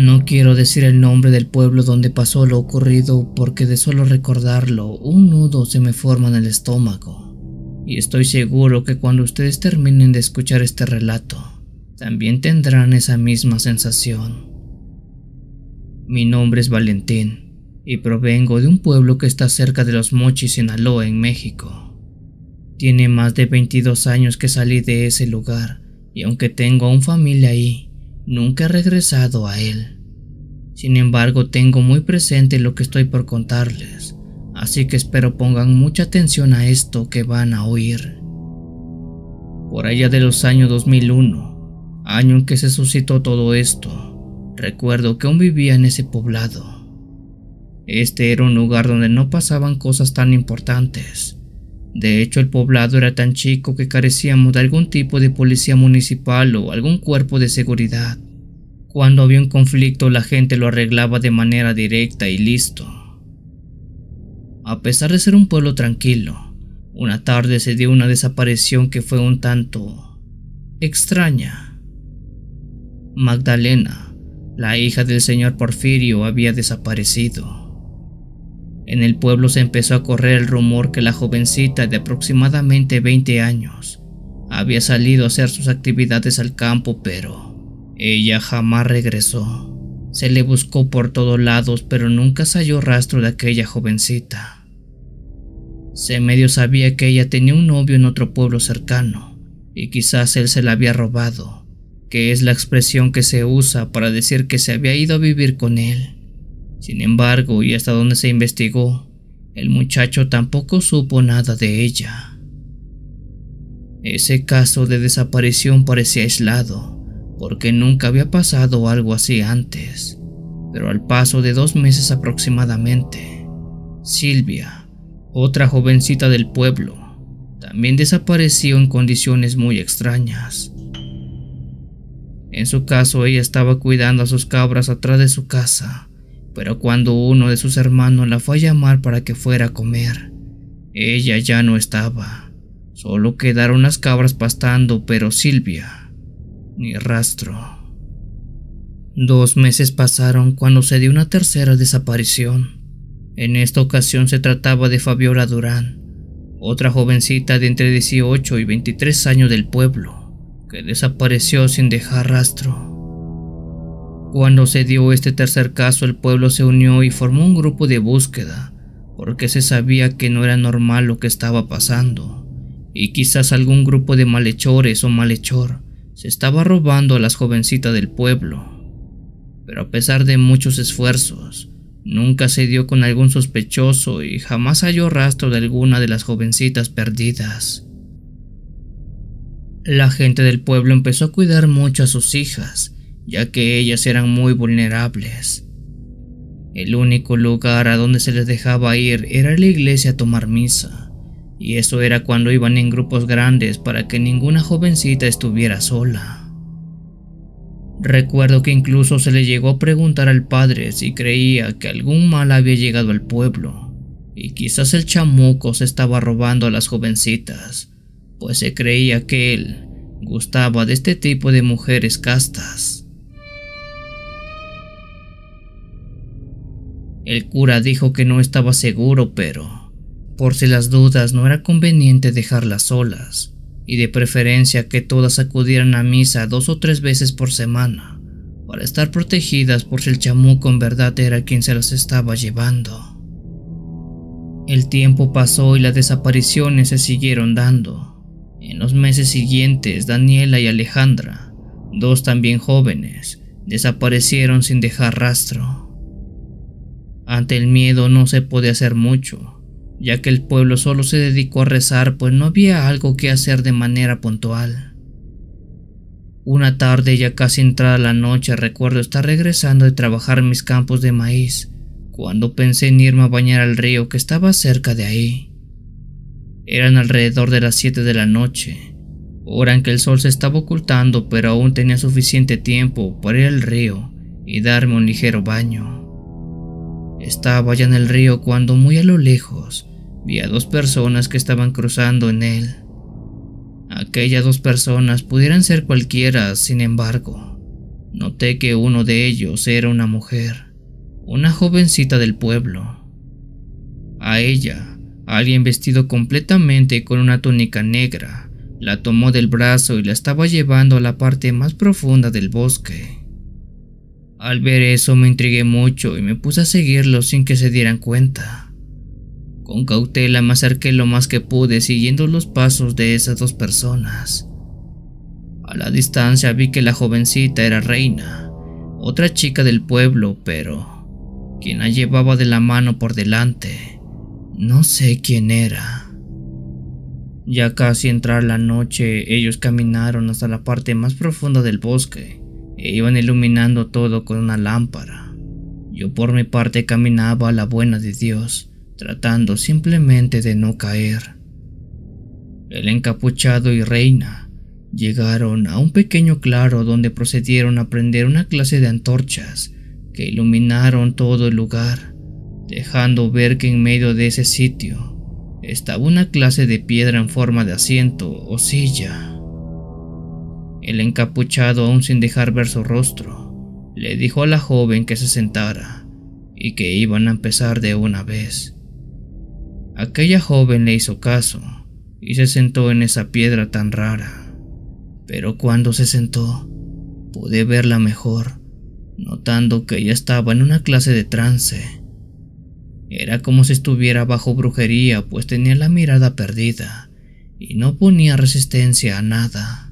No quiero decir el nombre del pueblo donde pasó lo ocurrido porque de solo recordarlo un nudo se me forma en el estómago. Y estoy seguro que cuando ustedes terminen de escuchar este relato, también tendrán esa misma sensación. Mi nombre es Valentín y provengo de un pueblo que está cerca de Los Mochis, Sinaloa, en México. Tiene más de 22 años que salí de ese lugar y aunque tengo aún familia ahí, nunca he regresado a él. Sin embargo, tengo muy presente lo que estoy por contarles, así que espero pongan mucha atención a esto que van a oír. Por allá de los años 2001, año en que se suscitó todo esto, recuerdo que aún vivía en ese poblado. Este era un lugar donde no pasaban cosas tan importantes. De hecho, el poblado era tan chico que carecíamos de algún tipo de policía municipal o algún cuerpo de seguridad. Cuando había un conflicto, la gente lo arreglaba de manera directa y listo. A pesar de ser un pueblo tranquilo, una tarde se dio una desaparición que fue un tanto extraña. Magdalena, la hija del señor Porfirio, había desaparecido. En el pueblo se empezó a correr el rumor que la jovencita de aproximadamente 20 años había salido a hacer sus actividades al campo, pero ella jamás regresó. Se le buscó por todos lados, pero nunca se halló rastro de aquella jovencita. Se medio sabía que ella tenía un novio en otro pueblo cercano, y quizás él se la había robado, que es la expresión que se usa para decir que se había ido a vivir con él. Sin embargo, y hasta donde se investigó, el muchacho tampoco supo nada de ella. Ese caso de desaparición parecía aislado, porque nunca había pasado algo así antes. Pero al paso de 2 meses aproximadamente, Silvia, otra jovencita del pueblo, también desapareció en condiciones muy extrañas. En su caso, ella estaba cuidando a sus cabras atrás de su casa, pero cuando uno de sus hermanos la fue a llamar para que fuera a comer, ella ya no estaba. Solo quedaron las cabras pastando, pero Silvia, ni rastro. 2 meses pasaron cuando se dio una tercera desaparición. En esta ocasión se trataba de Fabiola Durán, otra jovencita de entre 18 y 23 años del pueblo, que desapareció sin dejar rastro. Cuando se dio este tercer caso, el pueblo se unió y formó un grupo de búsqueda, porque se sabía que no era normal lo que estaba pasando, y quizás algún grupo de malhechores o malhechor se estaba robando a las jovencitas del pueblo. Pero a pesar de muchos esfuerzos, nunca se dio con algún sospechoso y jamás halló rastro de alguna de las jovencitas perdidas. La gente del pueblo empezó a cuidar mucho a sus hijas, ya que ellas eran muy vulnerables. El único lugar a donde se les dejaba ir era la iglesia a tomar misa, y eso era cuando iban en grupos grandes para que ninguna jovencita estuviera sola. Recuerdo que incluso se le llegó a preguntar al padre si creía que algún mal había llegado al pueblo, y quizás el chamuco se estaba robando a las jovencitas, pues se creía que él gustaba de este tipo de mujeres castas. El cura dijo que no estaba seguro, pero por si las dudas no era conveniente dejarlas solas, y de preferencia que todas acudieran a misa 2 o 3 veces por semana, para estar protegidas por si el chamuco en verdad era quien se las estaba llevando. El tiempo pasó y las desapariciones se siguieron dando. En los meses siguientes, Daniela y Alejandra, 2 también jóvenes, desaparecieron sin dejar rastro. Ante el miedo no se podía hacer mucho, ya que el pueblo solo se dedicó a rezar, pues no había algo que hacer de manera puntual. Una tarde, ya casi entrada la noche, recuerdo estar regresando de trabajar mis campos de maíz, cuando pensé en irme a bañar al río que estaba cerca de ahí. Eran alrededor de las 7 de la noche, hora en que el sol se estaba ocultando, pero aún tenía suficiente tiempo para ir al río y darme un ligero baño. Estaba ya en el río cuando muy a lo lejos vi a 2 personas que estaban cruzando en él. Aquellas 2 personas pudieran ser cualquiera, sin embargo, Noté que uno de ellos era una mujer, una jovencita del pueblo. A ella, alguien vestido completamente con una túnica negra, la tomó del brazo y la estaba llevando a la parte más profunda del bosque. Al ver eso me intrigué mucho y me puse a seguirlos sin que se dieran cuenta. Con cautela me acerqué lo más que pude siguiendo los pasos de esas dos personas. A la distancia vi que la jovencita era Reina, otra chica del pueblo, pero quien la llevaba de la mano por delante, no sé quién era. Ya casi entrar la noche, ellos caminaron hasta la parte más profunda del bosque e iban iluminando todo con una lámpara. Yo por mi parte caminaba a la buena de Dios, tratando simplemente de no caer. El encapuchado y Reina llegaron a un pequeño claro donde procedieron a prender una clase de antorchas que iluminaron todo el lugar, dejando ver que en medio de ese sitio estaba una clase de piedra en forma de asiento o silla. El encapuchado, aún sin dejar ver su rostro, le dijo a la joven que se sentara y que iban a empezar de una vez. Aquella joven le hizo caso y se sentó en esa piedra tan rara, pero cuando se sentó pude verla mejor, notando que ella estaba en una clase de trance. Era como si estuviera bajo brujería, pues tenía la mirada perdida y no ponía resistencia a nada.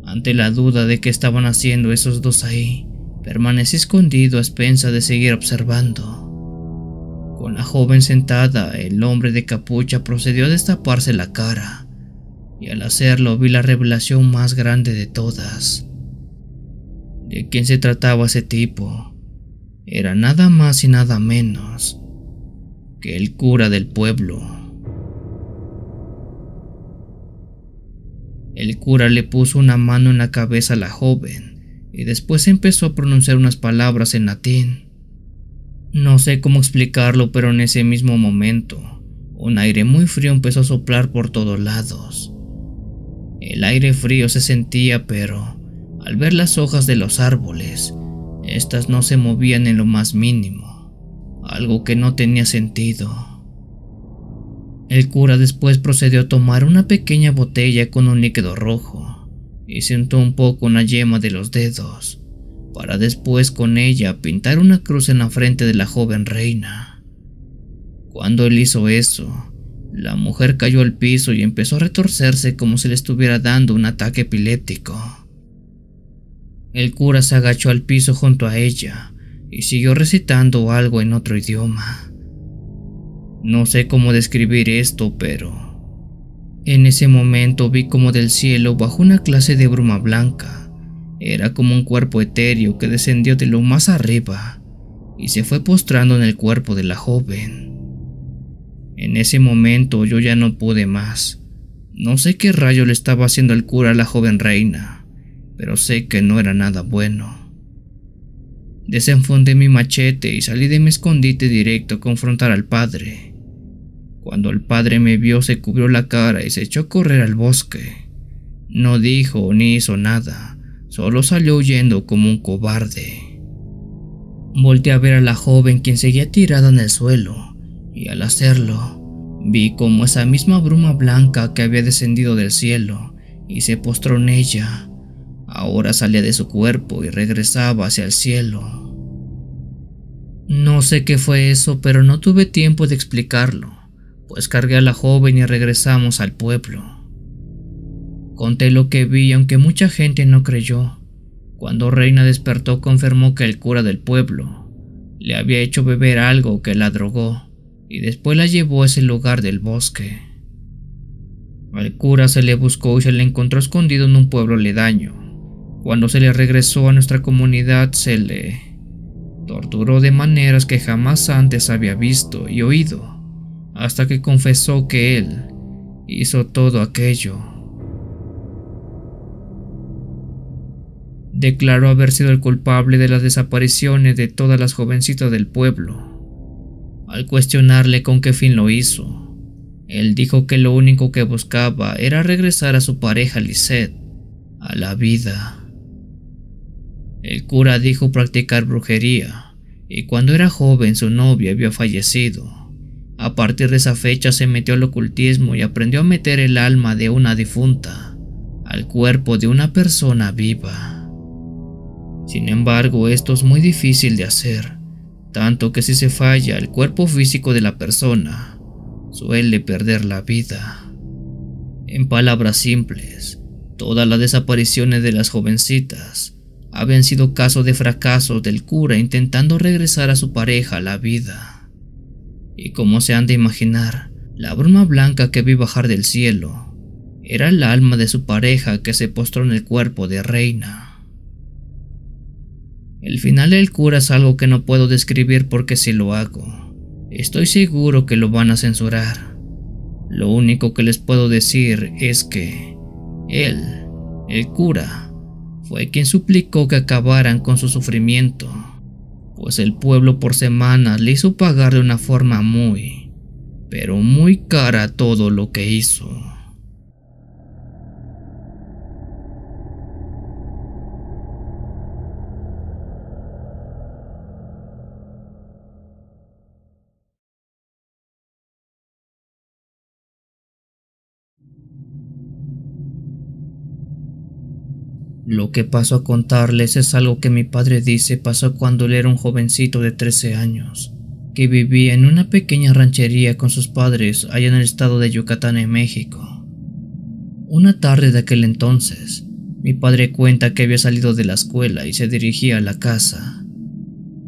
Ante la duda de qué estaban haciendo esos dos ahí, permanecí escondido a expensas de seguir observando. Con la joven sentada, el hombre de capucha procedió a destaparse la cara, y al hacerlo vi la revelación más grande de todas. ¿De quién se trataba ese tipo? Era nada más y nada menos que el cura del pueblo. El cura le puso una mano en la cabeza a la joven y después empezó a pronunciar unas palabras en latín. No sé cómo explicarlo, pero en ese mismo momento un aire muy frío empezó a soplar por todos lados. El aire frío se sentía, pero al ver las hojas de los árboles, estas no se movían en lo más mínimo, algo que no tenía sentido. El cura después procedió a tomar una pequeña botella con un líquido rojo y se untó un poco en la yema de los dedos, para después con ella pintar una cruz en la frente de la joven Reina. Cuando él hizo eso, la mujer cayó al piso y empezó a retorcerse como si le estuviera dando un ataque epiléptico. El cura se agachó al piso junto a ella y siguió recitando algo en otro idioma. No sé cómo describir esto, pero en ese momento vi como del cielo bajó una clase de bruma blanca. Era como un cuerpo etéreo que descendió de lo más arriba y se fue postrando en el cuerpo de la joven. En ese momento yo ya no pude más. No sé qué rayo le estaba haciendo el cura a la joven Reina, pero sé que no era nada bueno. Desenfundé mi machete y salí de mi escondite directo a confrontar al padre. Cuando el padre me vio, se cubrió la cara y se echó a correr al bosque. No dijo ni hizo nada, solo salió huyendo como un cobarde. Volteé a ver a la joven, quien seguía tirada en el suelo, y al hacerlo, vi como esa misma bruma blanca que había descendido del cielo y se postró en ella, ahora salía de su cuerpo y regresaba hacia el cielo. No sé qué fue eso, pero no tuve tiempo de explicarlo, pues cargué a la joven y regresamos al pueblo. Conté lo que vi, aunque mucha gente no creyó. Cuando Reina despertó, confirmó que el cura del pueblo le había hecho beber algo que la drogó y después la llevó a ese lugar del bosque. Al cura se le buscó y se le encontró escondido en un pueblo aledaño. Cuando se le regresó a nuestra comunidad, se le torturó de maneras que jamás antes había visto y oído, hasta que confesó que él hizo todo aquello. Declaró haber sido el culpable de las desapariciones de todas las jovencitas del pueblo. Al cuestionarle con qué fin lo hizo, él dijo que lo único que buscaba era regresar a su pareja Lisette, a la vida. El cura dijo practicar brujería, y cuando era joven su novia había fallecido. A partir de esa fecha se metió al ocultismo y aprendió a meter el alma de una difunta al cuerpo de una persona viva. Sin embargo, esto es muy difícil de hacer, tanto que si se falla el cuerpo físico de la persona, suele perder la vida. En palabras simples, todas las desapariciones de las jovencitas habían sido caso de fracasos del cura intentando regresar a su pareja a la vida. Y como se han de imaginar, la bruma blanca que vi bajar del cielo era el alma de su pareja que se postró en el cuerpo de Reina. El final del cura es algo que no puedo describir porque si lo hago, estoy seguro que lo van a censurar. Lo único que les puedo decir es que él, el cura, fue quien suplicó que acabaran con su sufrimiento, pues el pueblo por semanas le hizo pagar de una forma muy, pero muy cara todo lo que hizo. Lo que paso a contarles es algo que mi padre dice pasó cuando él era un jovencito de 13 años, que vivía en una pequeña ranchería con sus padres allá en el estado de Yucatán, en México. Una tarde de aquel entonces, mi padre cuenta que había salido de la escuela y se dirigía a la casa.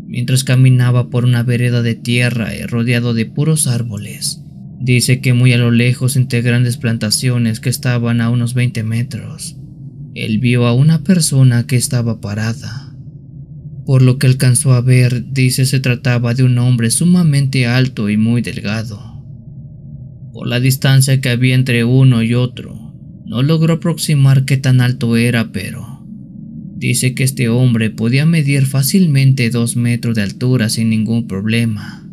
Mientras caminaba por una vereda de tierra rodeado de puros árboles, dice que muy a lo lejos, entre grandes plantaciones que estaban a unos 20 metros, él vio a una persona que estaba parada. Por lo que alcanzó a ver, dice se trataba de un hombre sumamente alto y muy delgado. Por la distancia que había entre uno y otro, no logró aproximar qué tan alto era, pero dice que este hombre podía medir fácilmente 2 metros de altura sin ningún problema.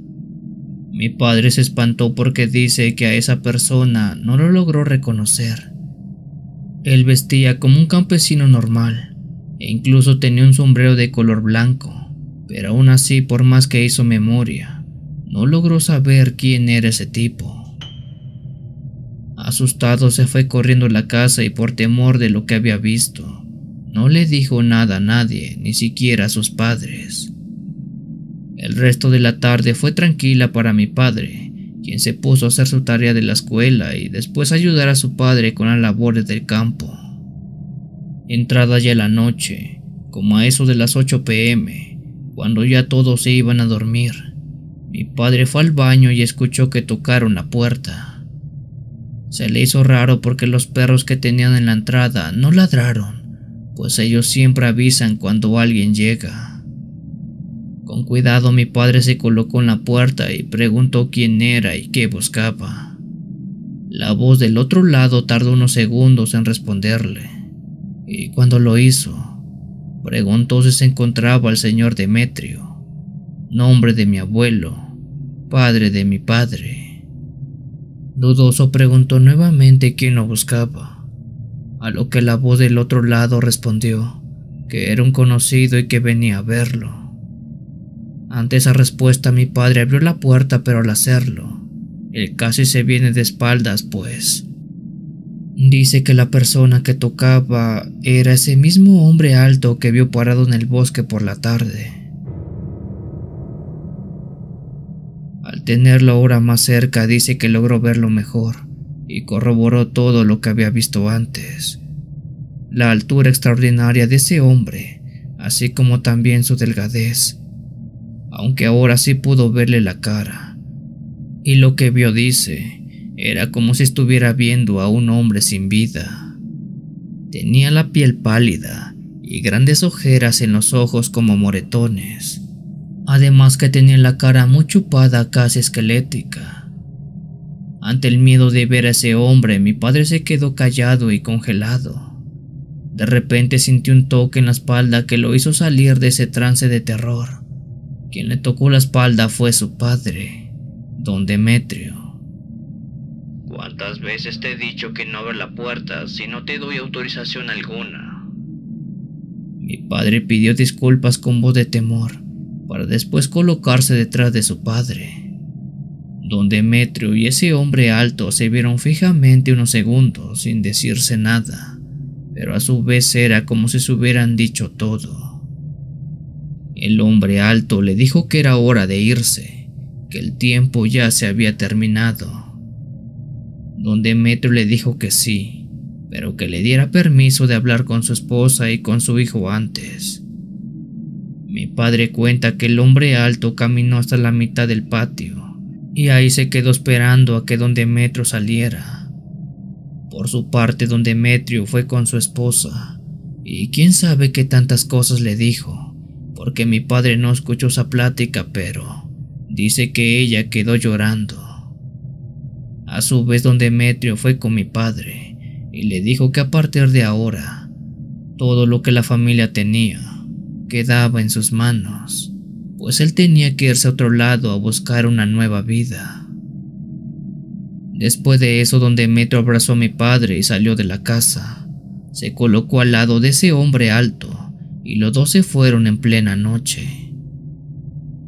Mi padre se espantó porque dice que a esa persona no lo logró reconocer. Él vestía como un campesino normal e incluso tenía un sombrero de color blanco, pero aún así, por más que hizo memoria, no logró saber quién era ese tipo. Asustado se fue corriendo a la casa y por temor de lo que había visto, no le dijo nada a nadie, ni siquiera a sus padres. El resto de la tarde fue tranquila para mi padre, quien se puso a hacer su tarea de la escuela y después a ayudar a su padre con las labores del campo. Entrada ya la noche, como a eso de las 8 p.m, cuando ya todos se iban a dormir, mi padre fue al baño y escuchó que tocaron la puerta. Se le hizo raro porque los perros que tenían en la entrada no ladraron, pues ellos siempre avisan cuando alguien llega. Con cuidado mi padre se colocó en la puerta y preguntó quién era y qué buscaba. La voz del otro lado tardó unos segundos en responderle, y cuando lo hizo, preguntó si se encontraba el señor Demetrio, nombre de mi abuelo, padre de mi padre. Dudoso preguntó nuevamente quién lo buscaba, a lo que la voz del otro lado respondió que era un conocido y que venía a verlo. Ante esa respuesta mi padre abrió la puerta, pero al hacerlo, él casi se viene de espaldas, pues dice que la persona que tocaba era ese mismo hombre alto que vio parado en el bosque por la tarde. Al tenerlo ahora más cerca, dice que logró verlo mejor y corroboró todo lo que había visto antes. La altura extraordinaria de ese hombre, así como también su delgadez, aunque ahora sí pudo verle la cara. Y lo que vio, dice, era como si estuviera viendo a un hombre sin vida. Tenía la piel pálida y grandes ojeras en los ojos como moretones. Además que tenía la cara muy chupada, casi esquelética. Ante el miedo de ver a ese hombre, mi padre se quedó callado y congelado. De repente sintió un toque en la espalda que lo hizo salir de ese trance de terror. Quien le tocó la espalda fue su padre, don Demetrio. ¿Cuántas veces te he dicho que no abras la puerta si no te doy autorización alguna? Mi padre pidió disculpas con voz de temor, para después colocarse detrás de su padre. Don Demetrio y ese hombre alto se vieron fijamente unos segundos sin decirse nada, pero a su vez era como si se hubieran dicho todo. El hombre alto le dijo que era hora de irse, que el tiempo ya se había terminado. Don Demetrio le dijo que sí, pero que le diera permiso de hablar con su esposa y con su hijo antes. Mi padre cuenta que el hombre alto caminó hasta la mitad del patio y ahí se quedó esperando a que don Demetrio saliera. Por su parte, don Demetrio fue con su esposa y quién sabe qué tantas cosas le dijo, porque mi padre no escuchó esa plática, pero dice que ella quedó llorando. A su vez, don Demetrio fue con mi padre y le dijo que a partir de ahora, todo lo que la familia tenía quedaba en sus manos, pues él tenía que irse a otro lado a buscar una nueva vida. Después de eso, don Demetrio abrazó a mi padre y salió de la casa. Se colocó al lado de ese hombre alto y los dos se fueron en plena noche.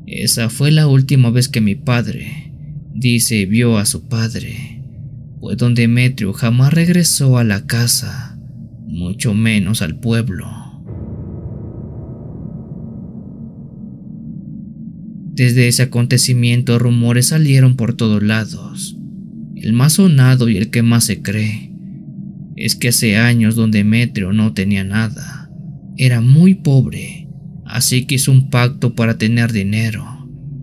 Esa fue la última vez que mi padre, dice, vio a su padre, pues don Demetrio jamás regresó a la casa, mucho menos al pueblo. Desde ese acontecimiento rumores salieron por todos lados. El más sonado y el que más se cree es que hace años don Demetrio no tenía nada, era muy pobre, así que hizo un pacto para tener dinero.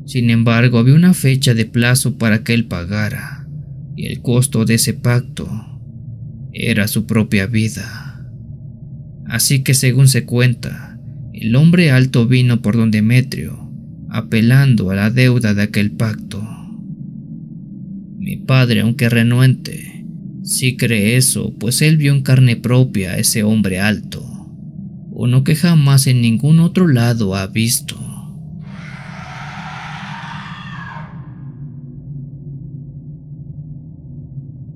Sin embargo, había una fecha de plazo para que él pagara, y el costo de ese pacto era su propia vida. Así que, según se cuenta, el hombre alto vino por don Demetrio, apelando a la deuda de aquel pacto. Mi padre, aunque renuente, sí cree eso, pues él vio en carne propia a ese hombre alto, uno que jamás en ningún otro lado ha visto.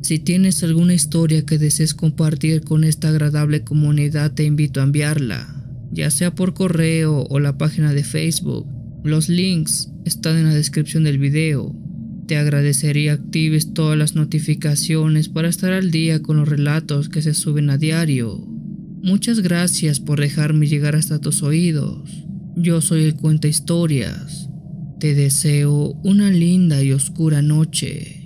Si tienes alguna historia que desees compartir con esta agradable comunidad, te invito a enviarla, ya sea por correo o la página de Facebook. Los links están en la descripción del video. Te agradecería actives todas las notificaciones para estar al día con los relatos que se suben a diario. Muchas gracias por dejarme llegar hasta tus oídos. Yo soy el Cuenta Historias. Te deseo una linda y oscura noche.